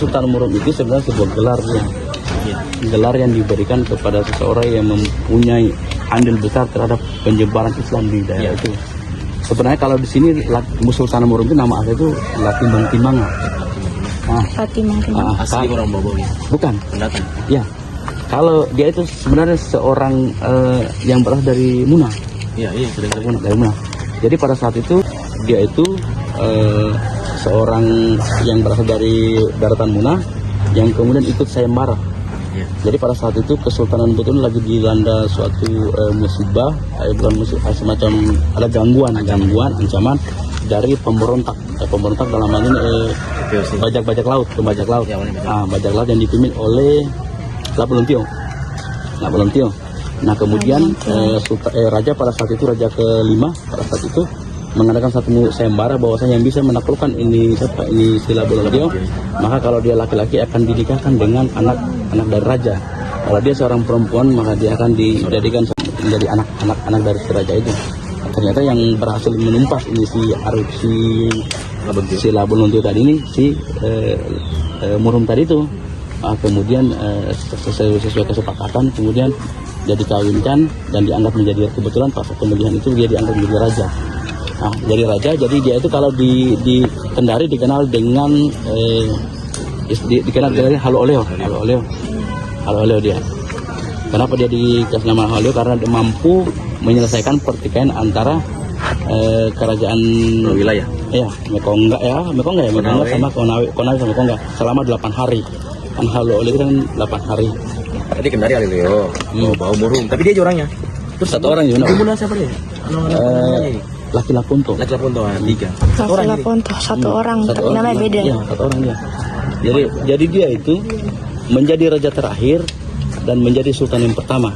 Sultan Murum itu sebenarnya sebuah gelar yang diberikan kepada seseorang yang mempunyai andil besar terhadap penyebaran Islam di daerah itu. Sebenarnya kalau di sini Sultan Murum itu nama asli itu Latimbang Timanga. Asli orang Bobo ya? Bukan. Pendatang? Ya. Kalau dia itu sebenarnya seorang yang berasal dari Muna. Iya, dari Muna. Jadi pada saat itu dia itu seorang yang berasal dari daratan Muna yang kemudian ikut sayembara. Ya. Jadi pada saat itu Kesultanan Buton lagi dilanda suatu musibah, bukan musibah, semacam ada gangguan, ancaman dari pemberontak. Pemberontak dalam hal ini bajak laut. Ya, bajak laut yang dipimpin oleh Lapolontio. Nah kemudian raja pada saat itu, raja kelima pada saat itu mengadakan satu sayembara bahwasanya yang bisa menaklukkan ini si Lapolontio, maka kalau dia laki-laki akan dinikahkan dengan anak dari raja. Kalau dia seorang perempuan maka dia akan dijadikan menjadi anak dari si raja itu. Ternyata yang berhasil menumpas ini si Lapolontio tadi ini si Murum tadi itu. Kemudian sesuai kesepakatan kemudian dia dikawinkan dan dianggap menjadi, kebetulan pas pemilihan itu dia dianggap menjadi raja. Jadi raja, jadi dia itu kalau di Kendari dikenal dengan dari Halo Oleo dia. Kenapa dia dikasih nama Halo? Karena dia mampu menyelesaikan pertikaian antara kerajaan wilayah. Ya, Mekong sama Konawe sama Mekong selama 8 hari. Kan Halo Oleo kan 8 hari. Tadi Kendari Alileo, bau Murum. Tapi dia orangnya. Terus satu orang juga. Bunda siapa dia? Laki Lapunto. Laki Lapunto, 3. Laki Lapunto, satu orang, tapi namanya beda. Iya, satu orang dia. Jadi dia itu menjadi raja terakhir dan menjadi sultan yang pertama.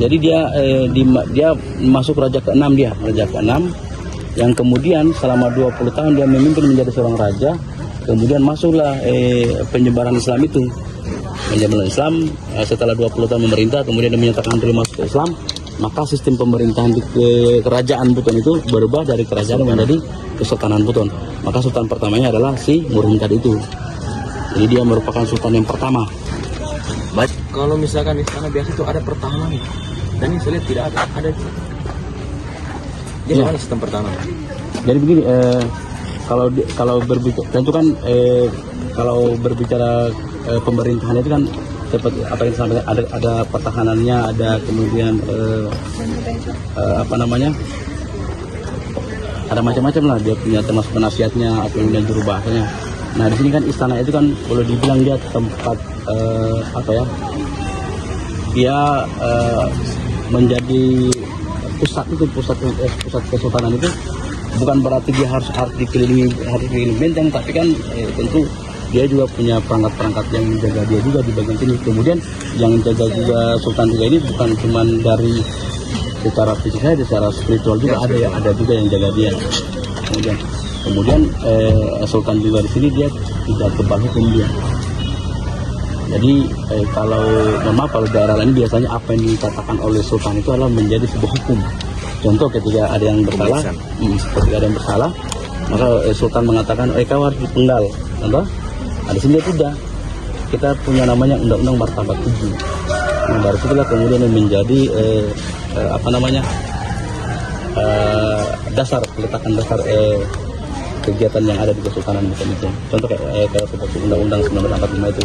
Jadi dia masuk raja ke-6 raja ke-6 yang kemudian selama 20 tahun dia memimpin menjadi seorang raja. Kemudian masuklah penyebaran Islam itu. Penyebaran Islam setelah 20 tahun memerintah, kemudian dia menyatakan diri masuk ke Islam, maka sistem pemerintahan di kerajaan Buton itu berubah dari kerajaan menjadi Kesultanan Buton. Maka sultan pertamanya adalah si Murum tadi itu. Jadi dia merupakan sultan yang pertama. Baik, kalau misalkan di sana biasa itu ada pertahanan, dan ini saya lihat tidak ada. Jadi mana sistem pertahanan? Jadi begini, kalau berbicara tentu kan kalau berbicara pemerintahan itu kan seperti apa yang disampaikan, ada pertahanannya, ada kemudian ada macam-macam lah, dia punya termasuk penasihatnya atau kemudian juru bahasanya. Nah di sini kan istana itu kan boleh dibilang dia tempat dia menjadi pusat kesultanan itu. Bukan berarti dia harus dikelilingi benteng, tapi kan tentu dia juga punya perangkat yang menjaga dia juga di bagian sini. Kemudian yang menjaga juga Sultan juga ini bukan cuma dari secara fisik saja, secara spiritual juga ada juga yang jaga dia. Kemudian Sultan juga di sini dia tidak kebal hukum dia. Jadi kalau daerah lain biasanya apa yang dikatakan oleh Sultan itu adalah menjadi sebuah hukum. Contoh ketika ada yang bersalah, maka Sultan mengatakan, kau harus dipenggal. Contoh, ada sini tidak. Kita punya namanya Undang-Undang Martabat 7. Nah, dari situlah kemudian menjadi peletakan dasar kegiatan yang ada di Kesultanan Buton itu. Contoh kayak Undang-Undang 1945 itu.